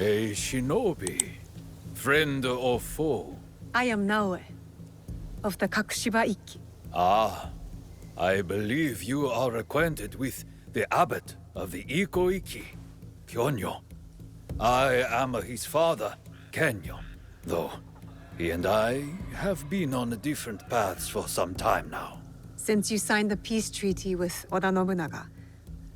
A shinobi, friend or foe? I am Naoe, of the Kakushiba Ikki. Ah, I believe you are acquainted with the abbot of the Iko-Ikki, Kyonyo. I am his father, Kenyo, though he and I have been on different paths for some time now. Since you signed the peace treaty with Oda Nobunaga,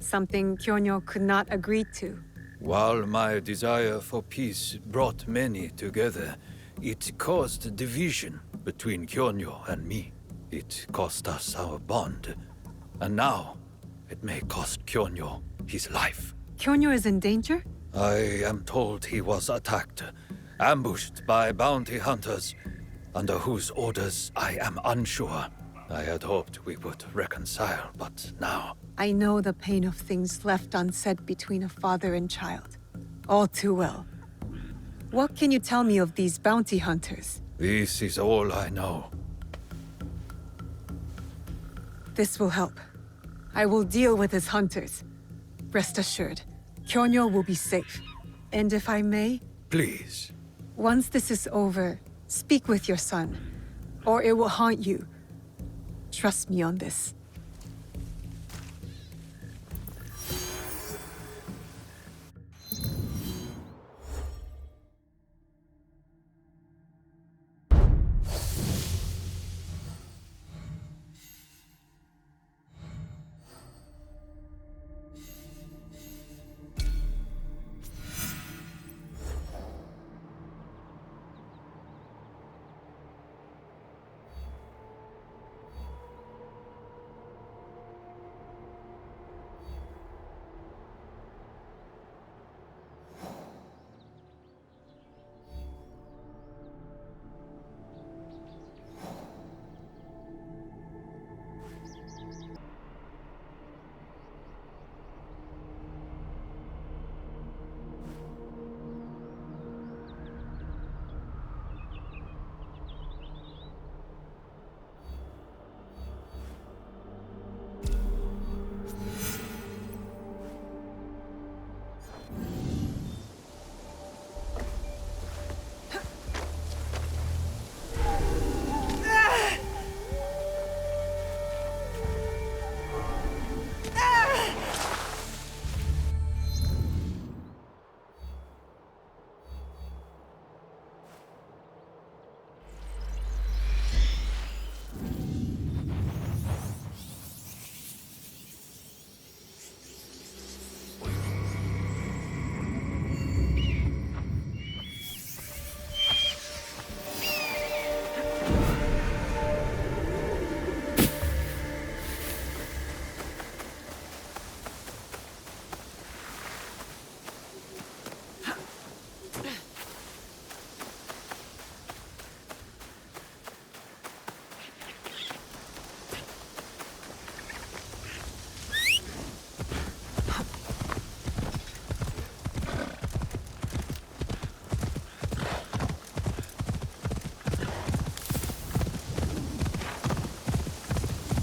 something Kyonyo could not agree to. While my desire for peace brought many together, it caused division between Kyonyo and me. It cost us our bond, and now it may cost Kyonyo his life. Kyonyo is in danger? I am told he was attacked, ambushed by bounty hunters, under whose orders I am unsure. I had hoped we would reconcile, but now... I know the pain of things left unsaid between a father and child. All too well. What can you tell me of these bounty hunters? This is all I know. This will help. I will deal with his hunters. Rest assured, Kyonyo will be safe. And if I may... Please. Once this is over, speak with your son, or it will haunt you. Trust me on this.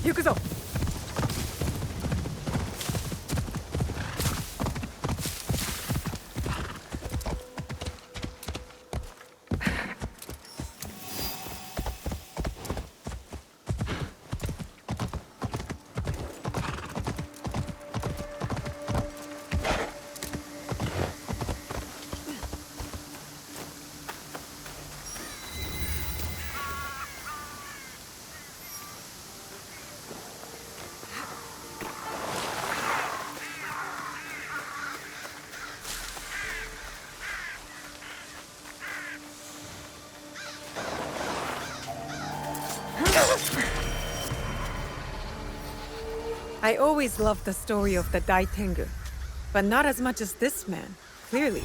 Yukuzo! I always loved the story of the Dai Tengu, but not as much as this man, clearly.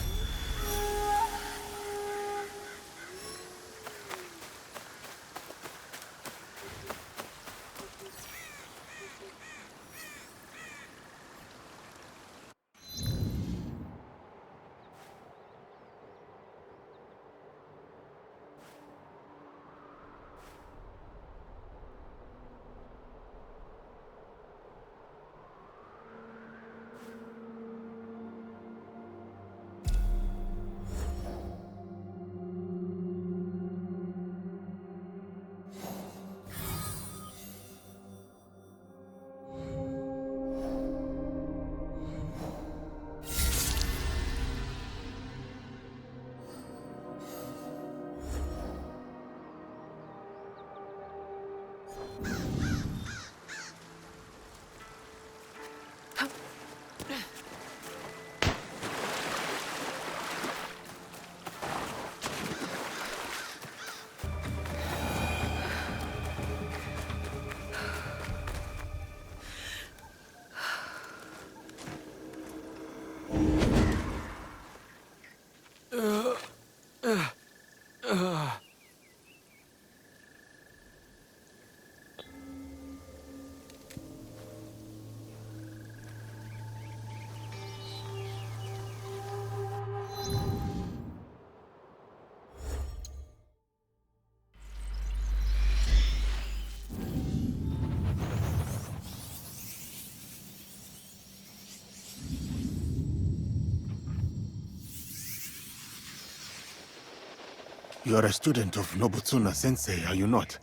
You are a student of Nobutsuna Sensei, are you not?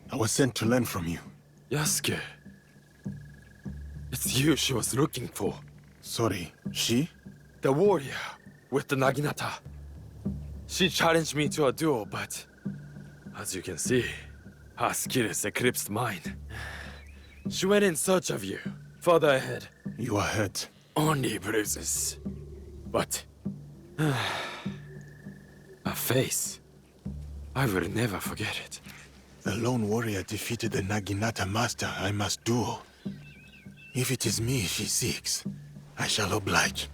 I was sent to learn from you. Yasuke. It's you she was looking for. Sorry, she? The warrior with the Naginata. She challenged me to a duel, but as you can see, her skills eclipsed mine. She went in search of you, further ahead. You are hurt. Only bruises. But her face, I will never forget it. The lone warrior defeated the Naginata master I must duel. If it is me she seeks, I shall oblige.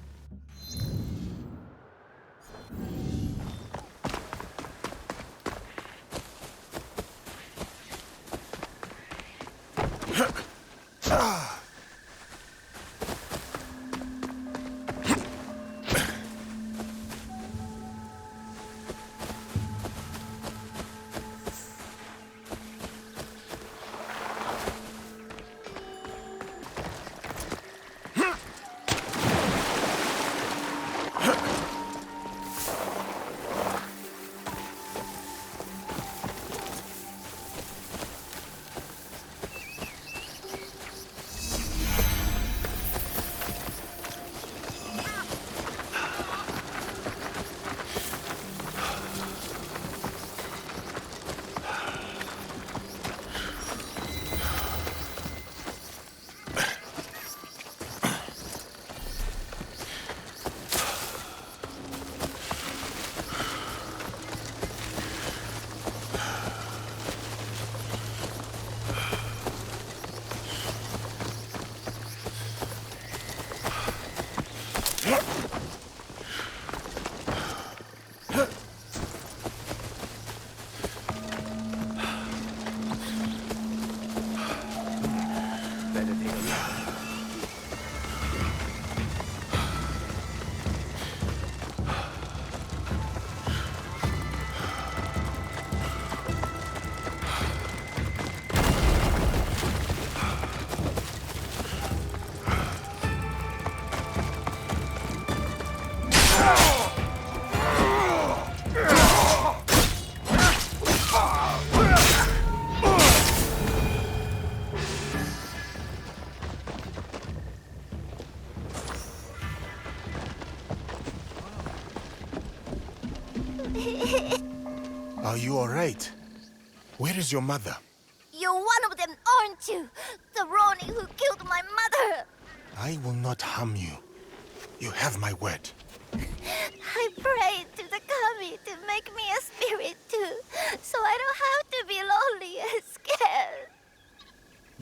Are you alright? Where is your mother? You're one of them, aren't you? The Ronin who killed my mother! I will not harm you. You have my word. I prayed to the kami to make me a spirit too, so I don't have to be lonely and scared.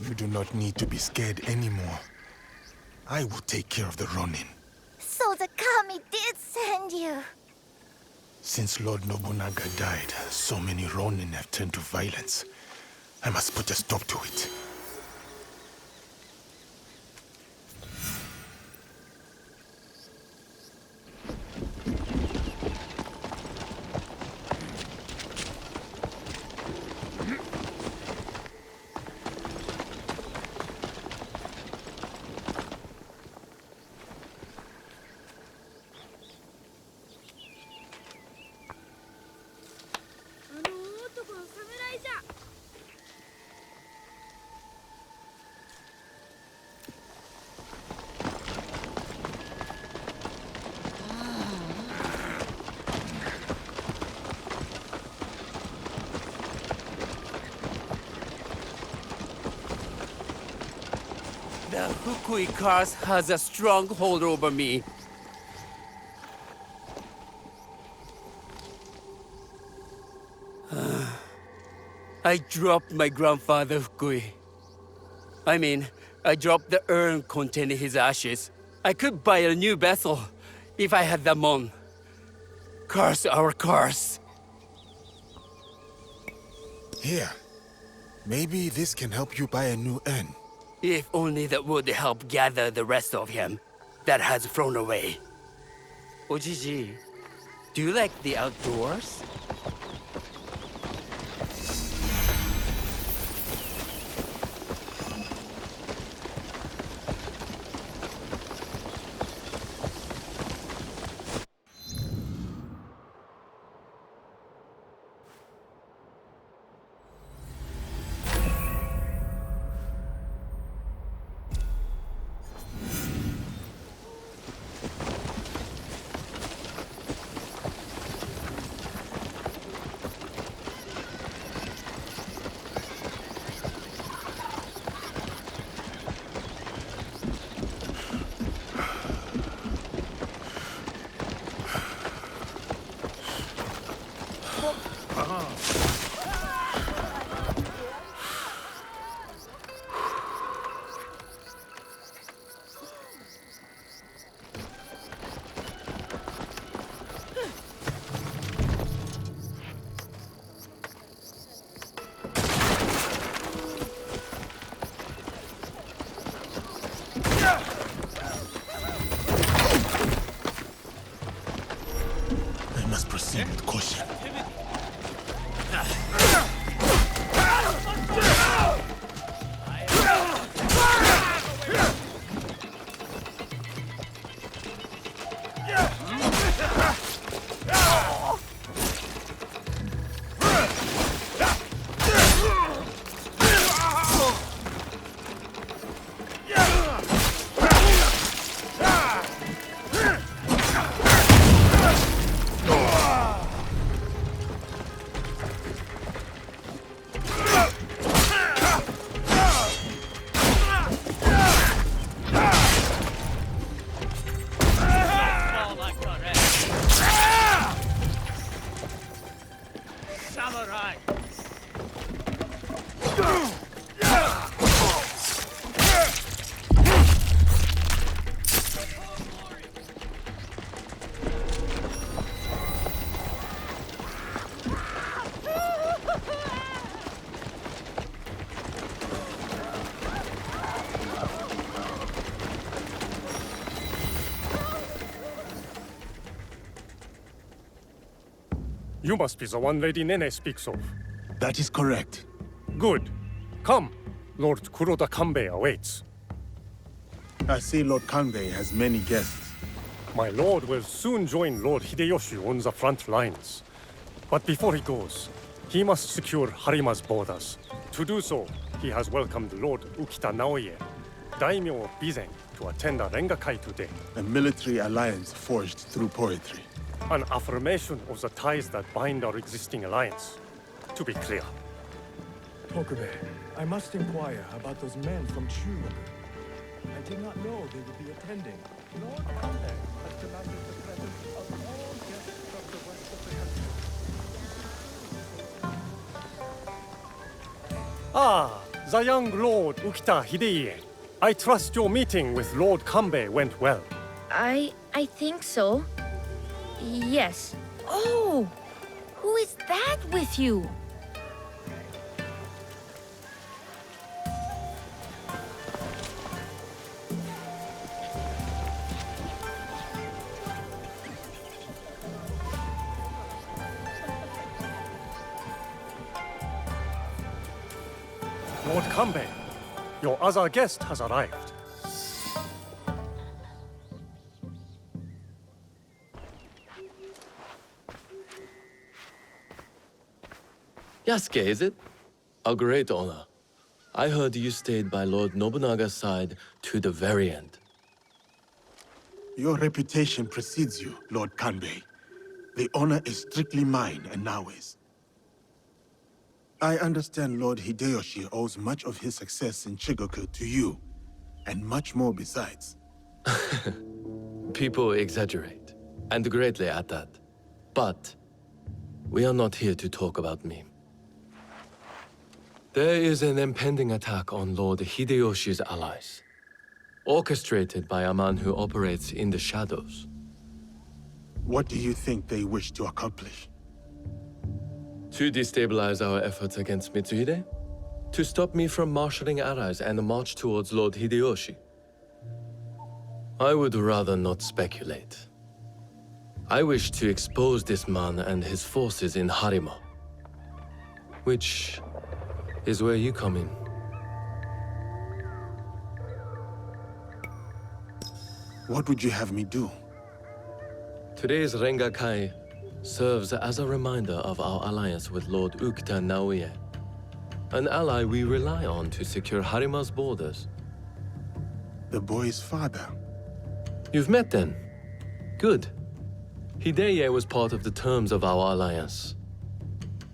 You do not need to be scared anymore. I will take care of the Ronin. So the kami did send you. Since Lord Nobunaga died, so many Ronin have turned to violence. I must put a stop to it. The Fukui curse has a strong hold over me. I dropped my grandfather Fukui. I dropped the urn containing his ashes. I could buy a new vessel if I had them on. Curse our curse. Here. Maybe this can help you buy a new urn. If only that would help gather the rest of him that has flown away. Ojiji, do you like the outdoors? You must be the one Lady Nene speaks of. That is correct. Good. Come. Lord Kuroda Kanbei awaits. I see Lord Kanbei has many guests. My lord will soon join Lord Hideyoshi on the front lines. But before he goes, he must secure Harima's borders. To do so, he has welcomed Lord Ukita Naoye, daimyo of Bizen, to attend a Rengakai today. A military alliance forged through poetry. An affirmation of the ties that bind our existing alliance. To be clear. Tokube, I must inquire about those men from Chuyoku. I did not know they would be attending. Lord Kanbei has commanded the presence of all guests from the west of the country. Ah, the young Lord Ukita Hideye. I trust your meeting with Lord Kanbei went well. I think so. Yes. Oh! Who is that with you? Lord Kanbei, your other guest has arrived. Yasuke, is it? A great honor. I heard you stayed by Lord Nobunaga's side to the very end. Your reputation precedes you, Lord Kanbei. The honor is strictly mine and Naoe's. I understand Lord Hideyoshi owes much of his success in Shigoku to you, and much more besides. People exaggerate, and greatly at that. But we are not here to talk about me. There is an impending attack on Lord Hideyoshi's allies, orchestrated by a man who operates in the shadows. What do you think they wish to accomplish? To destabilize our efforts against Mitsuhide? To stop me from marshaling allies and march towards Lord Hideyoshi? I would rather not speculate. I wish to expose this man and his forces in Harima, which is where you come in. What would you have me do? Today's Rengakai serves as a reminder of our alliance with Lord Ukita Naoye, an ally we rely on to secure Harima's borders. The boy's father. You've met then? Good. Hideye was part of the terms of our alliance.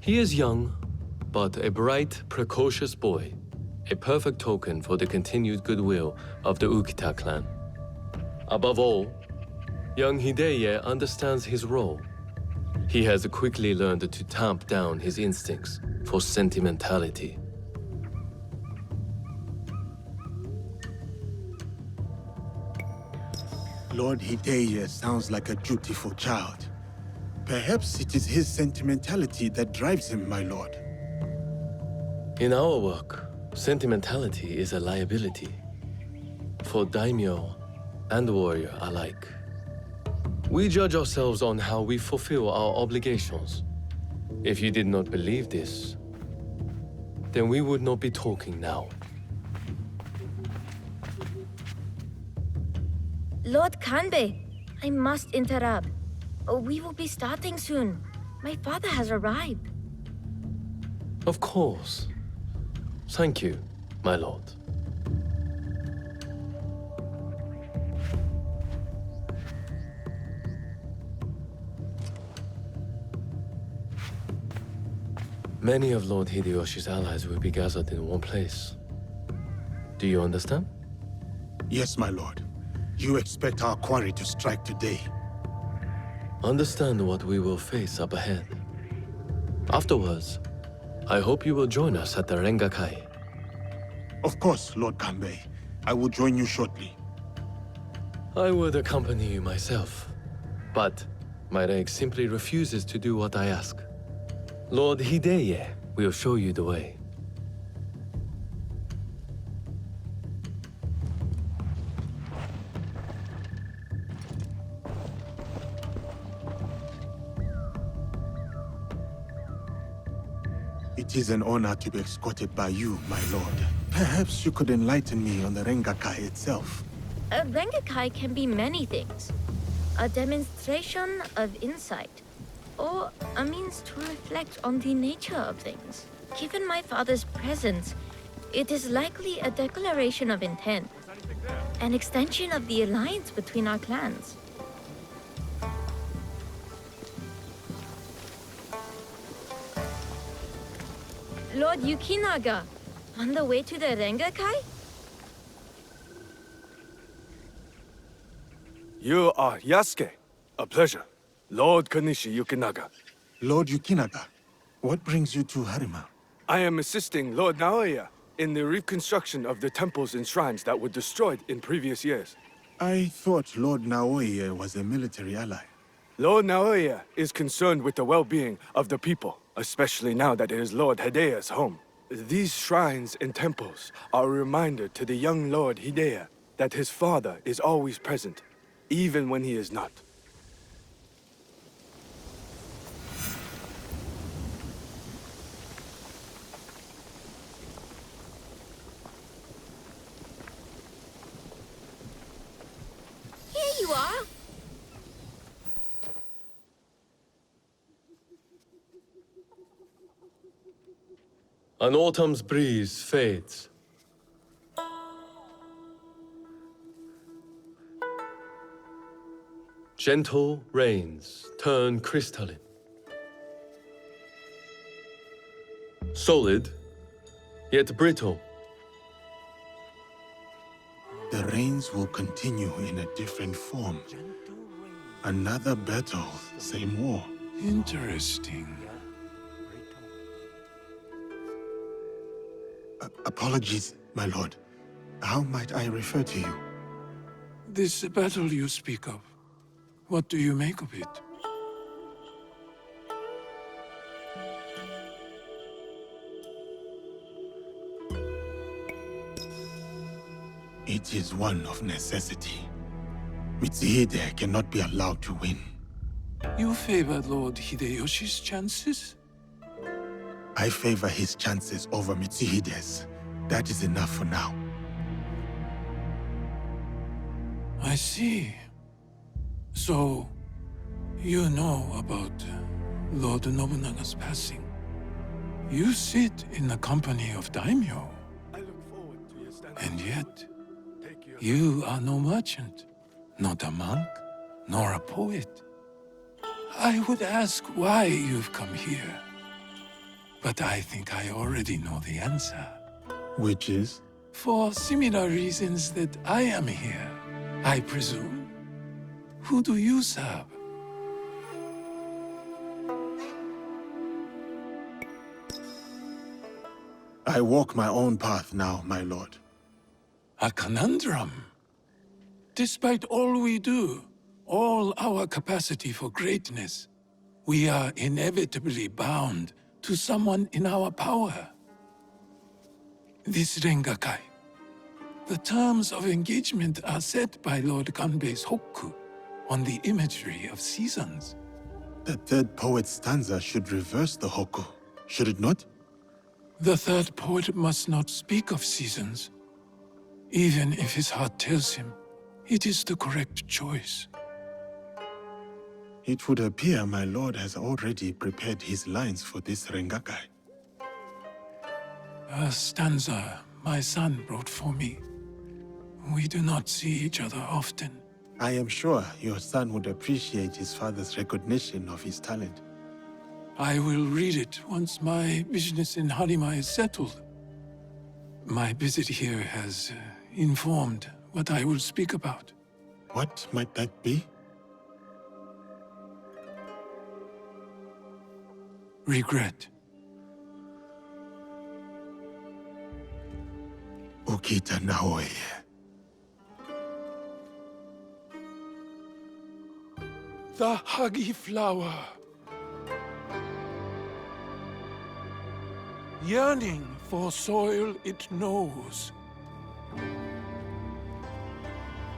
He is young, but a bright, precocious boy, a perfect token for the continued goodwill of the Ukita clan. Above all, young Hideye understands his role. He has quickly learned to tamp down his instincts for sentimentality. Lord Hideye sounds like a dutiful child. Perhaps it is his sentimentality that drives him, my lord. In our work, sentimentality is a liability for daimyo and warrior alike. We judge ourselves on how we fulfill our obligations. If you did not believe this, then we would not be talking now. Lord Kanbei, I must interrupt. We will be starting soon. My father has arrived. Of course. Thank you, my lord. Many of Lord Hideyoshi's allies will be gathered in one place. Do you understand? Yes, my lord. You expect our quarry to strike today. Understand what we will face up ahead. Afterwards, I hope you will join us at the Rengakai. Of course, Lord Kanbei. I will join you shortly. I would accompany you myself, but my leg simply refuses to do what I ask. Lord Hideye will show you the way. It is an honor to be escorted by you, my lord. Perhaps you could enlighten me on the Rengakai itself. A Rengakai can be many things. A demonstration of insight, or a means to reflect on the nature of things. Given my father's presence, it is likely a declaration of intent, an extension of the alliance between our clans. Lord Yukinaga, on the way to the Rengakai? You are Yasuke. A pleasure. Lord Kanishi Yukinaga. Lord Yukinaga, what brings you to Harima? I am assisting Lord Naoya in the reconstruction of the temples and shrines that were destroyed in previous years. I thought Lord Naoya was a military ally. Lord Naoya is concerned with the well-being of the people, especially now that it is Lord Hideya's home. These shrines and temples are a reminder to the young Lord Hidea that his father is always present, even when he is not. Here you are! An autumn's breeze fades. Gentle rains turn crystalline. Solid, yet brittle. The rains will continue in a different form. Another battle, same war. Interesting. Apologies, my lord. How might I refer to you? This battle you speak of, what do you make of it? It is one of necessity. Mitsuhide cannot be allowed to win. You favor Lord Hideyoshi's chances? I favor his chances over Mitsuhide's. That is enough for now. I see. So, you know about Lord Nobunaga's passing. You sit in the company of daimyo. I look forward to your stand. And yet, you are no merchant, not a monk, nor a poet. I would ask why you've come here. But I think I already know the answer. Which is? For similar reasons that I am here, I presume. Who do you serve? I walk my own path now, my lord. A conundrum. Despite all we do, all our capacity for greatness, we are inevitably bound to someone in our power. This Rengakai. The terms of engagement are set by Lord Kanbei's hokku on the imagery of seasons. The third poet's stanza should reverse the hokku, should it not? The third poet must not speak of seasons. Even if his heart tells him, it is the correct choice. It would appear my lord has already prepared his lines for this Rengakai. A stanza my son wrote for me. We do not see each other often. I am sure your son would appreciate his father's recognition of his talent. I will read it once my business in Harima is settled. My visit here has informed what I will speak about. What might that be? Regret. Ukita Naoya. The huggy flower. Yearning for soil it knows.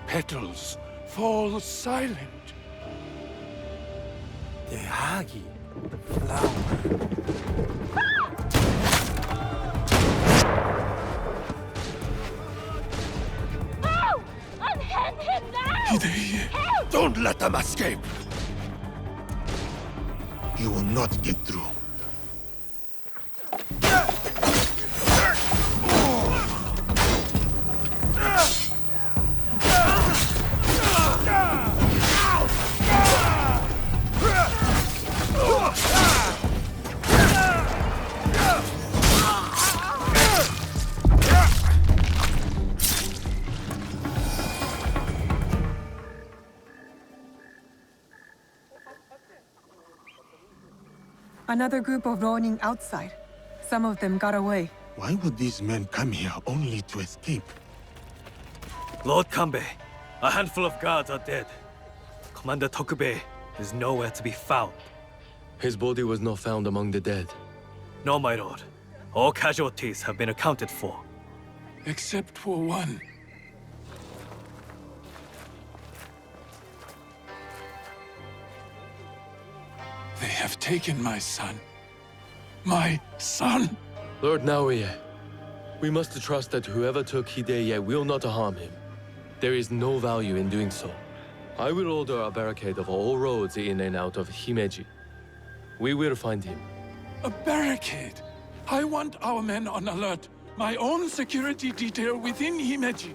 Petals fall silent. The hagi flower. Hidei, Don't let them escape! You will not get through. Another group of Ronin outside. Some of them got away. Why would these men come here only to escape? Lord Kanbei, a handful of guards are dead. Commander Tokubei is nowhere to be found. His body was not found among the dead. No, my lord. All casualties have been accounted for. except for one. They have taken my son. My son! Lord Naoye, we must trust that whoever took Hideye will not harm him. There is no value in doing so. I will order a barricade of all roads in and out of Himeji. We will find him. A barricade! I want our men on alert. My own security detail within Himeji.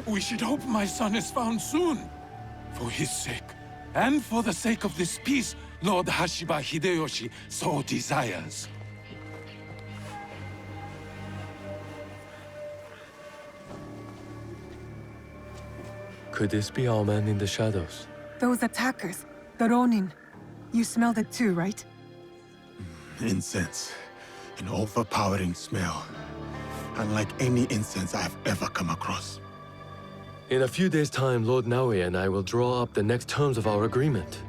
We should hope my son is found soon. For his sake, and for the sake of this peace Lord Hashiba Hideyoshi so desires. Could this be our man in the shadows? Those attackers, the Ronin. You smelled it too, right? Incense. An overpowering smell. Unlike any incense I have ever come across. In a few days' time, Lord Naoye and I will draw up the next terms of our agreement.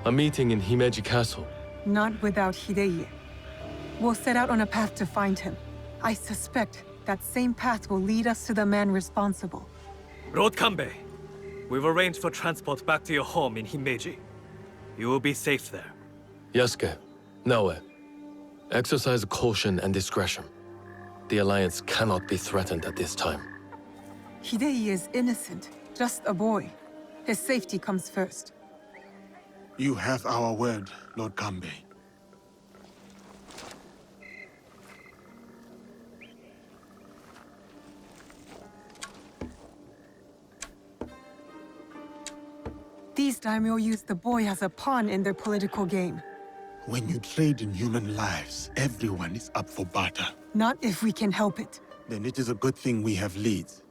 A meeting in Himeji Castle. Not without Hideye. We'll set out on a path to find him. I suspect that same path will lead us to the man responsible. Lord Kanbei, we've arranged for transport back to your home in Himeji. You will be safe there. Yasuke, Naoye, exercise caution and discretion. The Alliance cannot be threatened at this time. Hideye is innocent, just a boy. His safety comes first. You have our word, Lord Kanbei. These daimyo use the boy as a pawn in their political game. When you trade in human lives, everyone is up for barter. Not if we can help it. Then it is a good thing we have leads.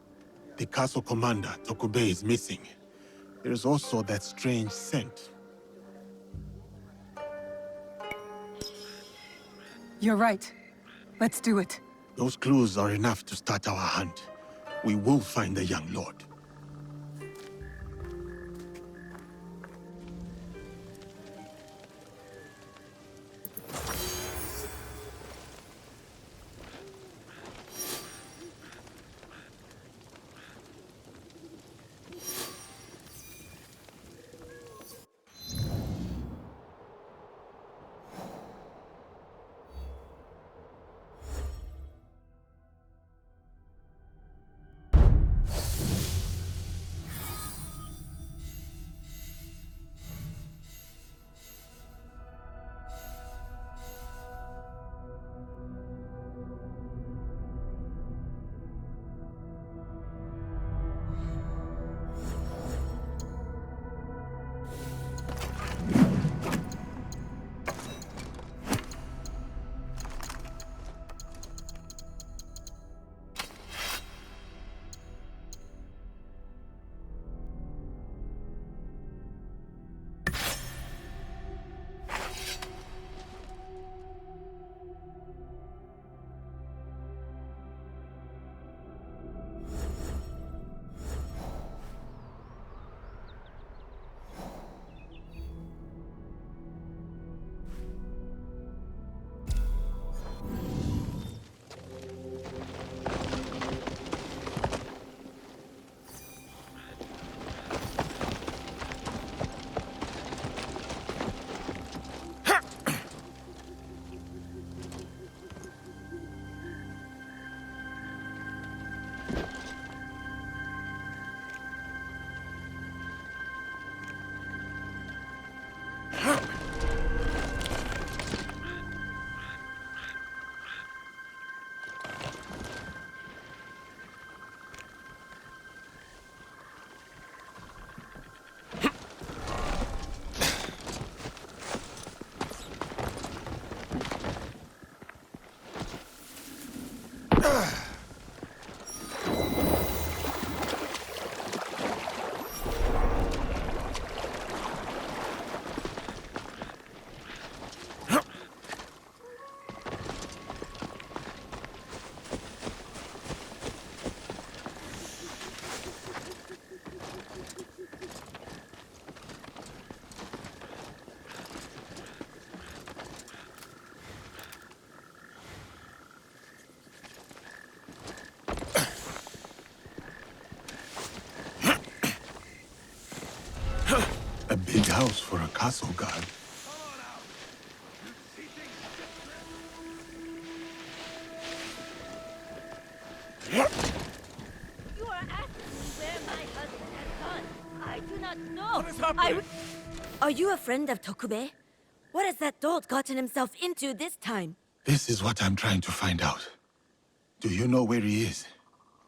The castle commander, Tokubei, is missing. There is also that strange scent. You're right. Let's do it. Those clues are enough to start our hunt. We will find the young lord. A big house for a castle guard. You are asking me where my husband has gone. I do not know. What is happening? Are you a friend of Tokube? What has that dolt gotten himself into this time? This is what I'm trying to find out. Do you know where he is?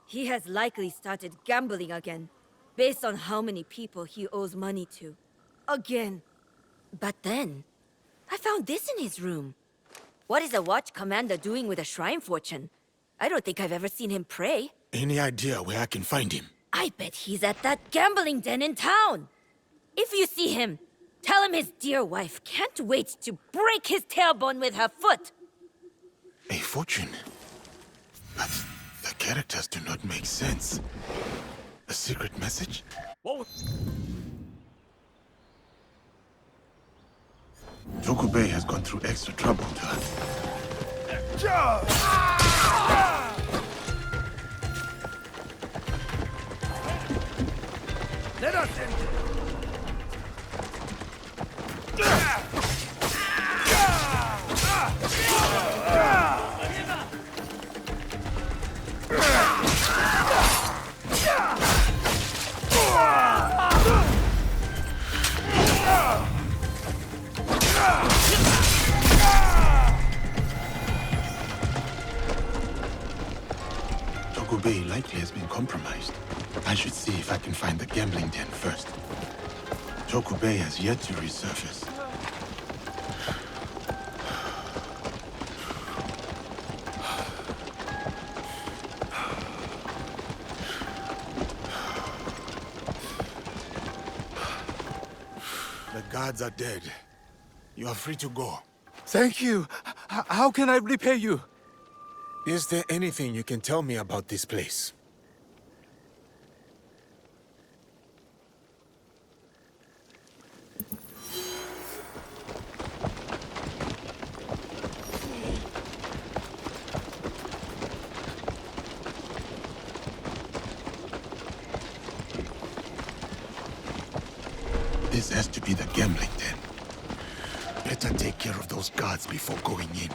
He has likely started gambling again, based on how many people he owes money to. Again. But then, I found this in his room. What is a watch commander doing with a shrine fortune? I don't think I've ever seen him pray. Any idea where I can find him? I bet he's at that gambling den in town. If you see him, tell him his dear wife can't wait to break his tailbone with her foot. A fortune? But the characters do not make sense. A secret message? Tokube has gone through extra trouble to Let us in. Tokube likely has been compromised. I should see if I can find the gambling den first. Tokube has yet to resurface. The guards are dead. You are free to go. Thank you. How can I repay you? Is there anything you can tell me about this place? This has to be the gambling den. Better take care of those guards before going in.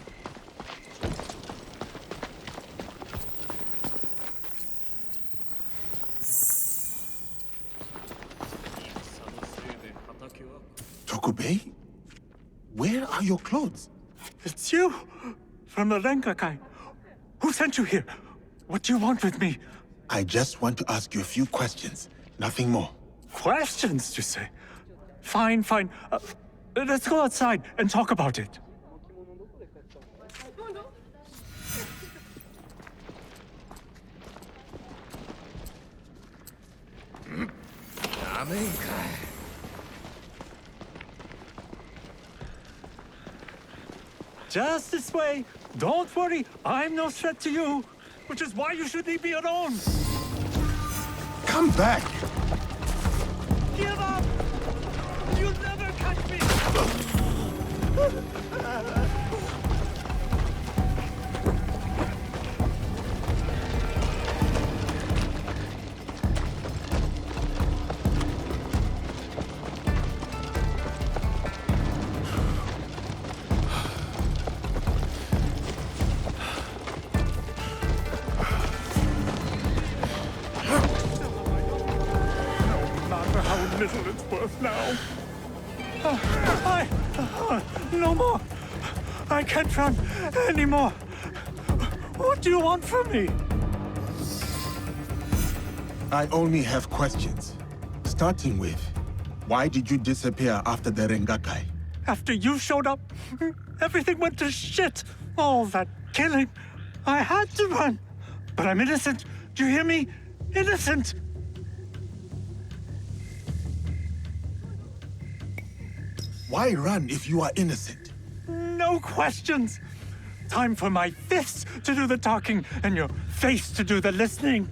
Tokube? Where are your clothes? It's you! From the Rengakai. Who sent you here? What do you want with me? I just want to ask you a few questions. Nothing more. Questions, you say? Fine, fine. Let's go outside and talk about it. Just this way. Don't worry, I'm no threat to you. Which is why you should leave me alone. Come back! Give up! You'll never catch me! Little it's worth now. No more. I can't run anymore. What do you want from me? I only have questions. Starting with, why did you disappear after the Rengakai? After you showed up, everything went to shit. All that killing. I had to run. But I'm innocent. Do you hear me? Innocent! Why run if you are innocent? No questions! Time for my fists to do the talking and your face to do the listening.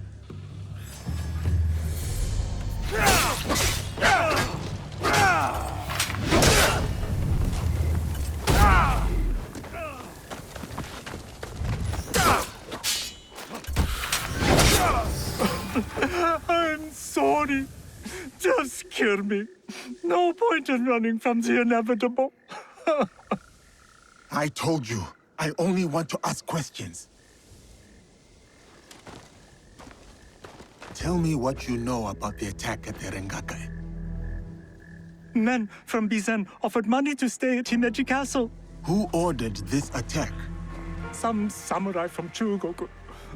I'm sorry. Just kill me. No point in running from the inevitable. I told you, I only want to ask questions. Tell me what you know about the attack at the Rengakai. Men from Bizen offered money to stay at Himeji Castle. Who ordered this attack? Some samurai from Chugoku.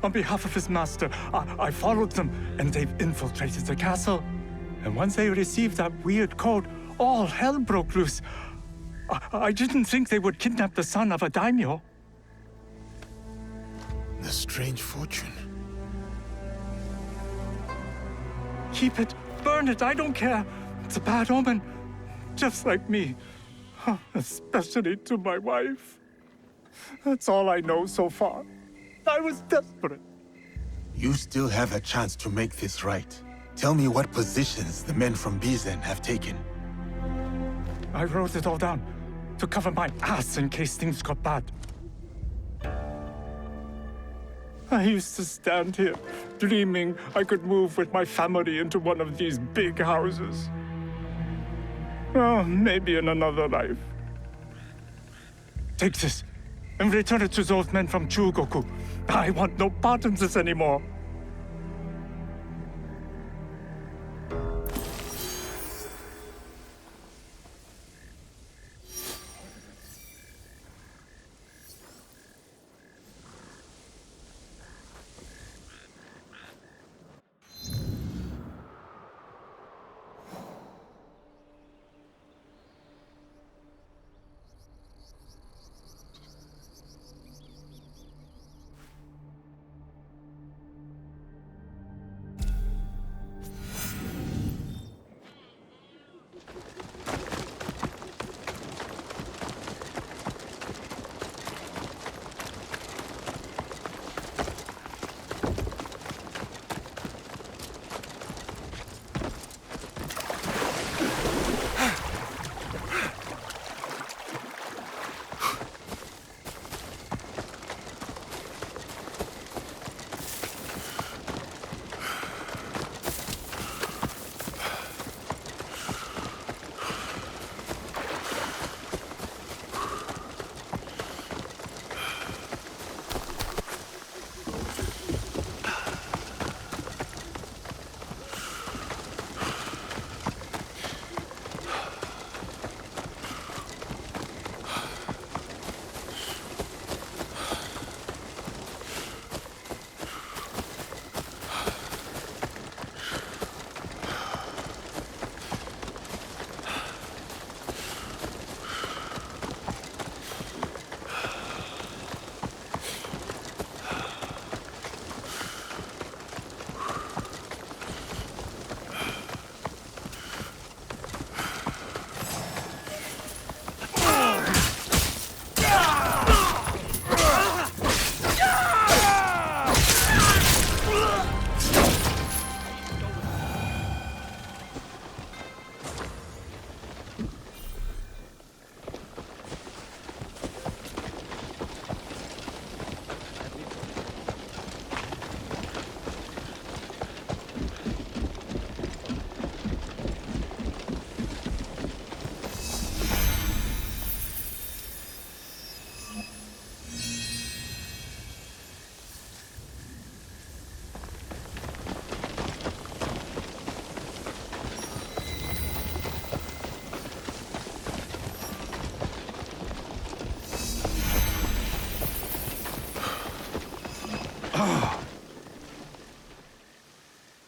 On behalf of his master, I followed them, and they've infiltrated the castle. And once they received that weird code, all hell broke loose. I didn't think they would kidnap the son of a daimyo. The strange fortune. Keep it, burn it, I don't care. It's a bad omen, just like me. Especially to my wife. That's all I know so far. I was desperate. You still have a chance to make this right. Tell me what positions the men from Bizen have taken. I wrote it all down to cover my ass in case things got bad. I used to stand here, dreaming I could move with my family into one of these big houses. Oh, maybe in another life. Take this, and return it to those men from Chugoku. I want no part in this anymore.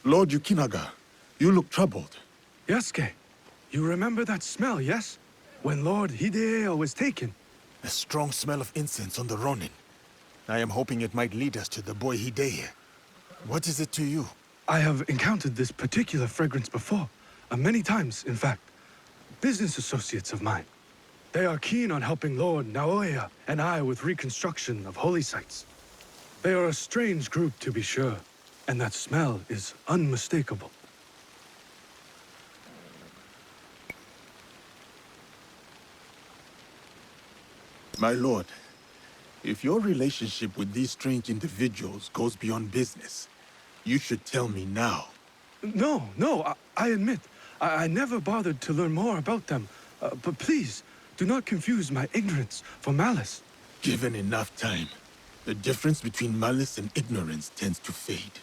Lord Yukinaga, you look troubled. Yasuke, you remember that smell, yes? When Lord Hideo was taken. A strong smell of incense on the Ronin. I am hoping it might lead us to the boy Hideo. What is it to you? I have encountered this particular fragrance before. Many times, in fact. Business associates of mine. They are keen on helping Lord Naoya and I with reconstruction of holy sites. They are a strange group, to be sure, and that smell is unmistakable. My lord, if your relationship with these strange individuals goes beyond business, you should tell me now. No, I admit, I never bothered to learn more about them. But please, do not confuse my ignorance for malice. Given enough time, the difference between malice and ignorance tends to fade.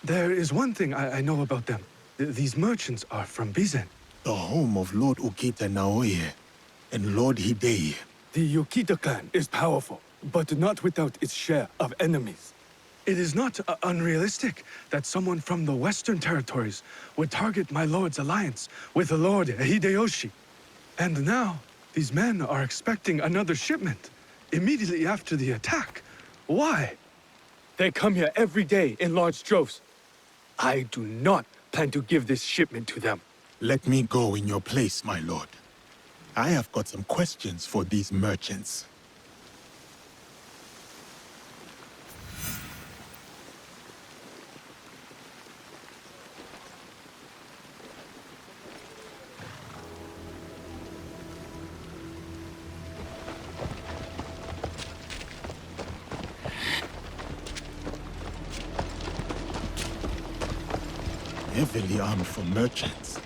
There is one thing I know about them. These merchants are from Bizen. The home of Lord Ukita Naoye and Lord Hidei. The Yokita clan is powerful, but not without its share of enemies. It is not unrealistic that someone from the Western territories would target my lord's alliance with Lord Hideyoshi. And now, these men are expecting another shipment immediately after the attack. Why? They come here every day in large droves. I do not plan to give this shipment to them. Let me go in your place, my lord. I have got some questions for these merchants. Heavily armed for merchants.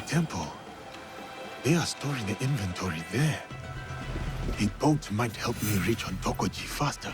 Temple. They are storing the inventory there. A boat might help me reach Ontokoji faster.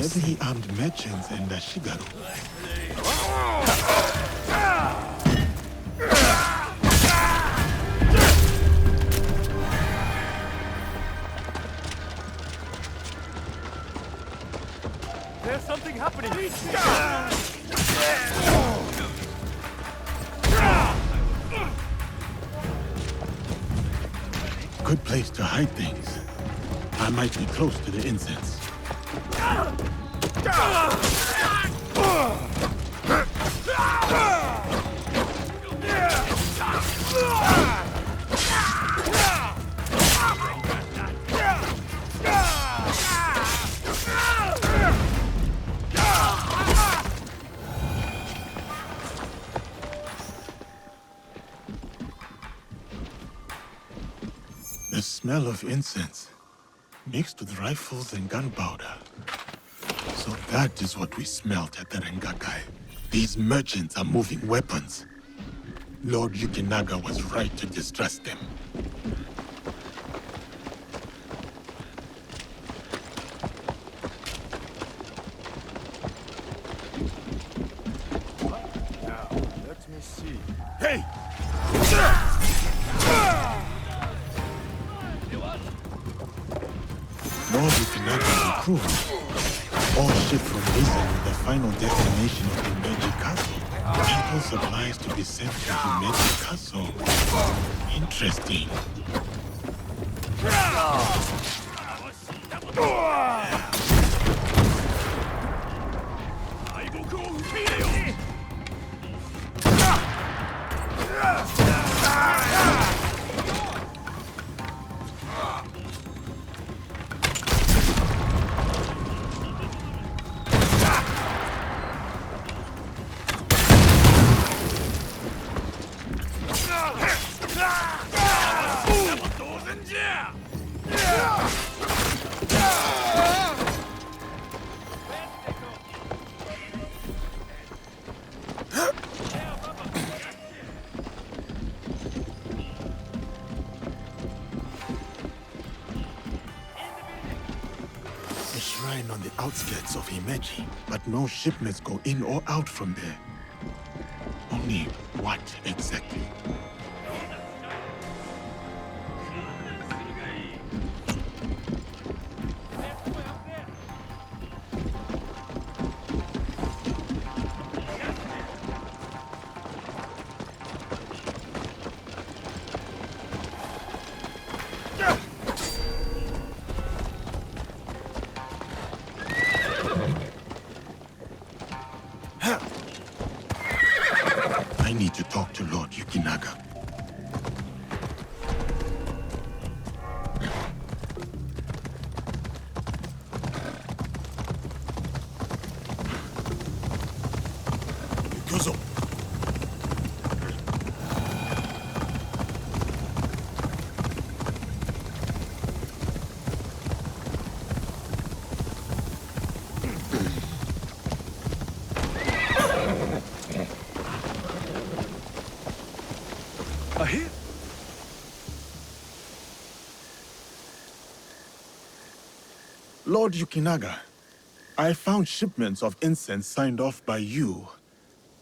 Heavily armed merchants and Shigaru. There's something happening! Good place to hide things. I might be close to the incense. The smell of incense, mixed with rifles and gunpowder. So that is what we smelt at the Rengakai. These merchants are moving weapons. Lord Yukinaga was right to distrust them. Now, let me see. Hey! Lord Yukinaga's crew. All shipped from Risen with the final destination of Himeji Castle. Temple supplies to be sent to Himeji Castle. Interesting. A shrine on the outskirts of Himeji, but no shipments go in or out from there. Only what exactly? I need to talk to Lord Yukinaga. Yukuzo! Here? Lord Yukinaga, I found shipments of incense signed off by you.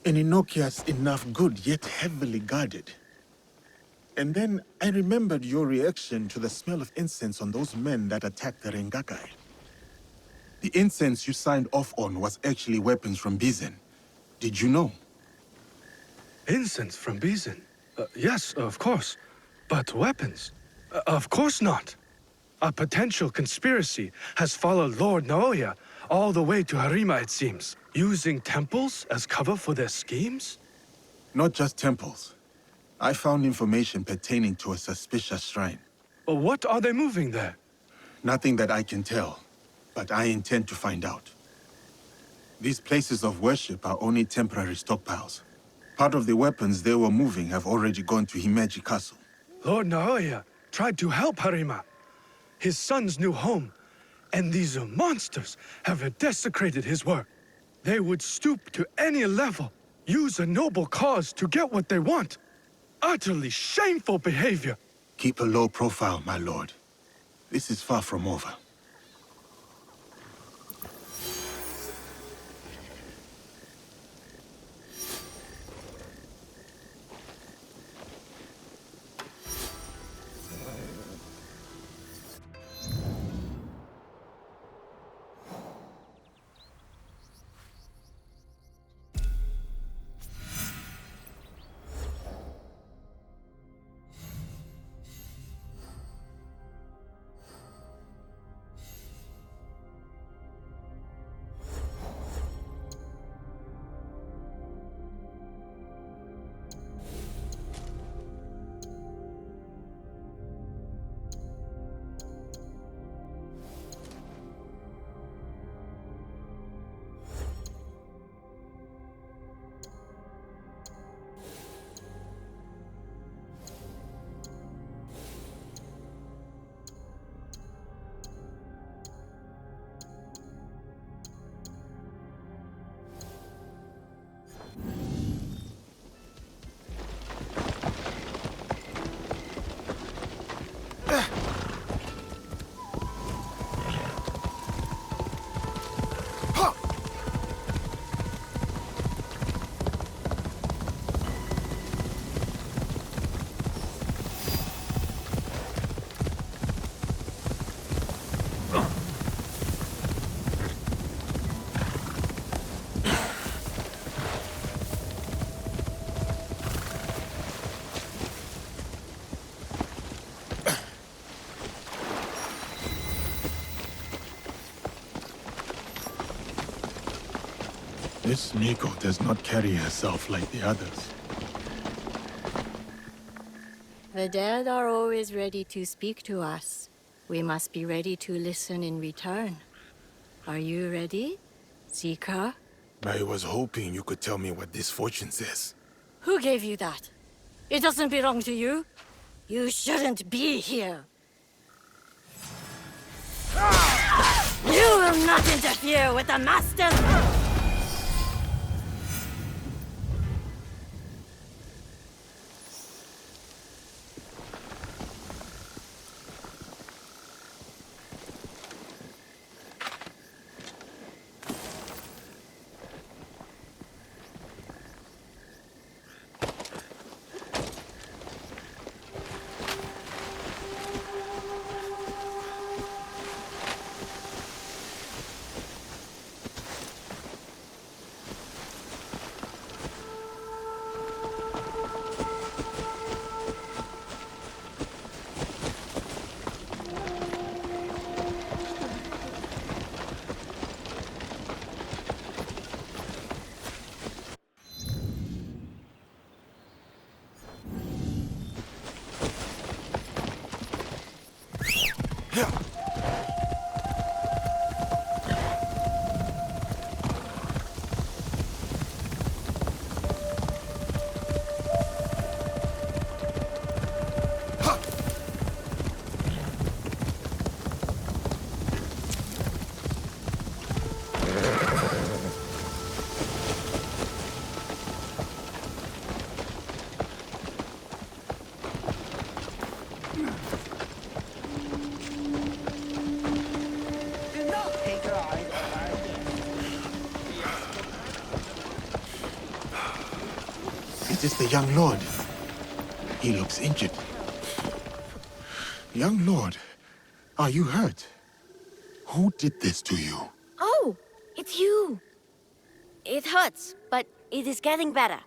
In Enochia's enough good, yet heavily guarded. And then I remembered your reaction to the smell of incense on those men that attacked the Rengakai. The incense you signed off on was actually weapons from Bizen. Did you know? Incense from Bizen? Yes, of course. But weapons? Of course not. A potential conspiracy has followed Lord Naoya all the way to Harima, it seems. Using temples as cover for their schemes? Not just temples. I found information pertaining to a suspicious shrine. What are they moving there? Nothing that I can tell, but I intend to find out. These places of worship are only temporary stockpiles. Part of the weapons they were moving have already gone to Himeji Castle. Lord Naoya tried to help Harima, his son's new home, and these monsters have desecrated his work. They would stoop to any level, use a noble cause to get what they want. Utterly shameful behavior. Keep a low profile, my lord. This is far from over. This Miko does not carry herself like the others. The dead are always ready to speak to us. We must be ready to listen in return. Are you ready, Zika? I was hoping you could tell me what this fortune says. Who gave you that? It doesn't belong to you. You shouldn't be here. You will not interfere with the Master! It is the young lord. He looks injured. Young lord, are you hurt? Who did this to you? Oh, it's you. It hurts, but it is getting better.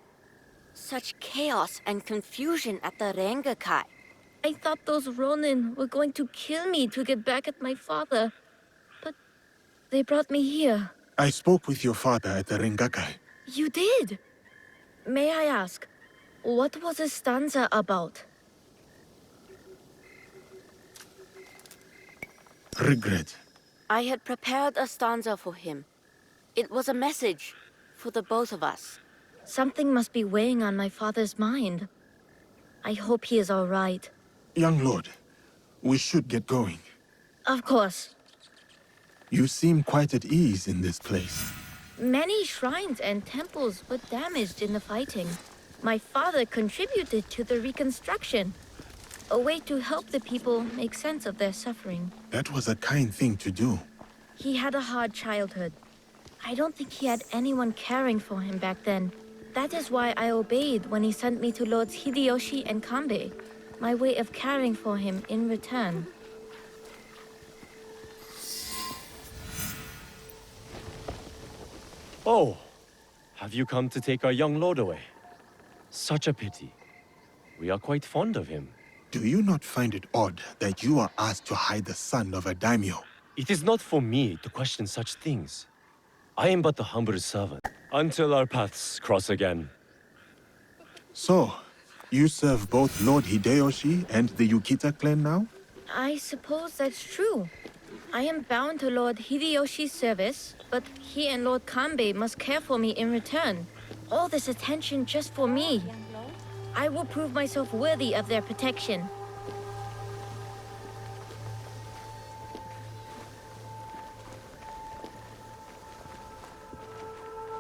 Such chaos and confusion at the Rengakai. I thought those Ronin were going to kill me to get back at my father. But they brought me here. I spoke with your father at the Rengakai. You did? May I ask, what was the stanza about? Regret. I had prepared a stanza for him. It was a message for the both of us. Something must be weighing on my father's mind. I hope he is all right. Young lord, we should get going. Of course. You seem quite at ease in this place. Many shrines and temples were damaged in the fighting. My father contributed to the reconstruction. A way to help the people make sense of their suffering. That was a kind thing to do. He had a hard childhood. I don't think he had anyone caring for him back then. That is why I obeyed when he sent me to Lords Hideyoshi and Kanbei. My way of caring for him in return. Oh, have you come to take our young lord away? Such a pity. We are quite fond of him. Do you not find it odd that you are asked to hide the son of a daimyo? It is not for me to question such things. I am but the humble servant, until our paths cross again. So, you serve both Lord Hideyoshi and the Yukita clan now? I suppose that's true. I am bound to Lord Hideyoshi's service, but he and Lord Kanbei must care for me in return. All this attention just for me. I will prove myself worthy of their protection.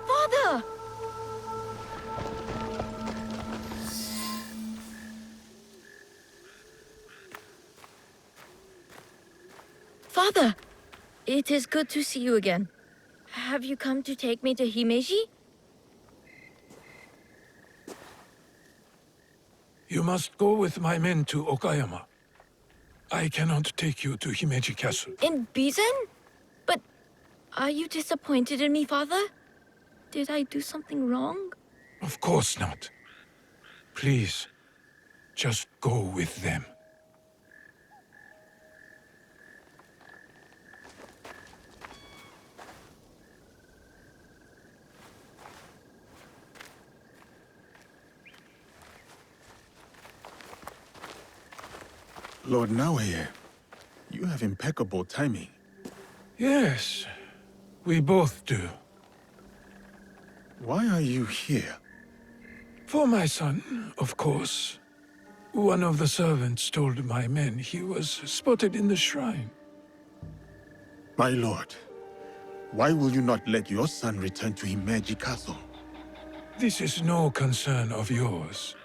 Father! Father! It is good to see you again. Have you come to take me to Himeji? You must go with my men to Okayama. I cannot take you to Himeji Castle. In Bizen? But are you disappointed in me, Father? Did I do something wrong? Of course not. Please, just go with them. Lord Naoye, you have impeccable timing. Yes, we both do. Why are you here? For my son, of course. One of the servants told my men he was spotted in the shrine. My lord, why will you not let your son return to Himeji Castle? This is no concern of yours.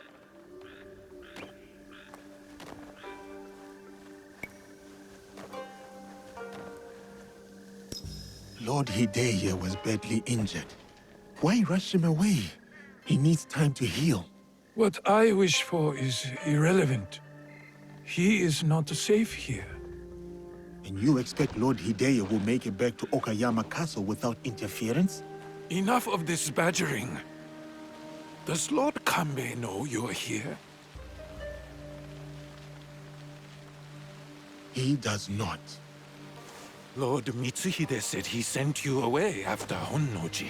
Lord Hideye was badly injured. Why rush him away? He needs time to heal. What I wish for is irrelevant. He is not safe here. And you expect Lord Hideye will make it back to Okayama Castle without interference? Enough of this badgering. Does Lord Kanbei know you're here? He does not. Lord Mitsuhide said he sent you away after Honnoji.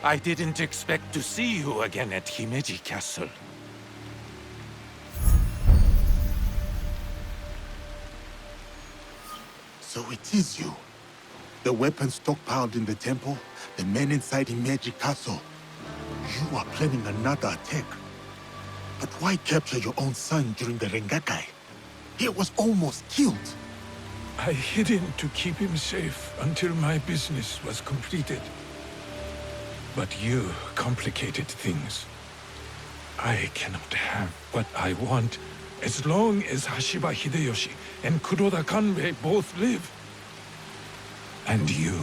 I didn't expect to see you again at Himeji Castle. So it is you. The weapons stockpiled in the temple, the men inside Himeji Castle. You are planning another attack. But why capture your own son during the Rengakai? He was almost killed. I hid him to keep him safe until my business was completed. But you complicated things. I cannot have what I want as long as Hashiba Hideyoshi and Kuroda Kanbei both live. And you.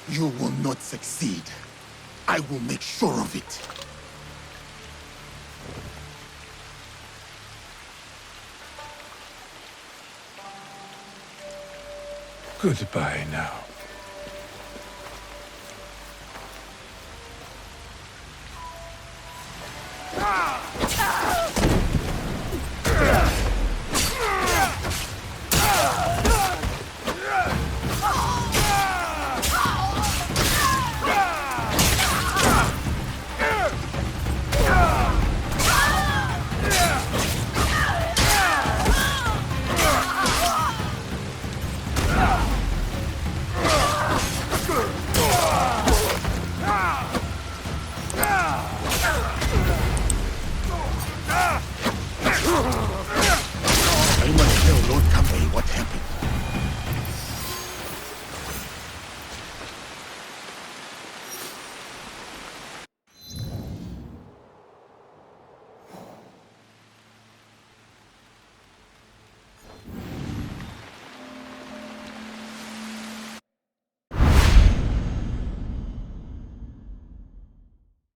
You will not succeed. I will make sure of it. Goodbye now.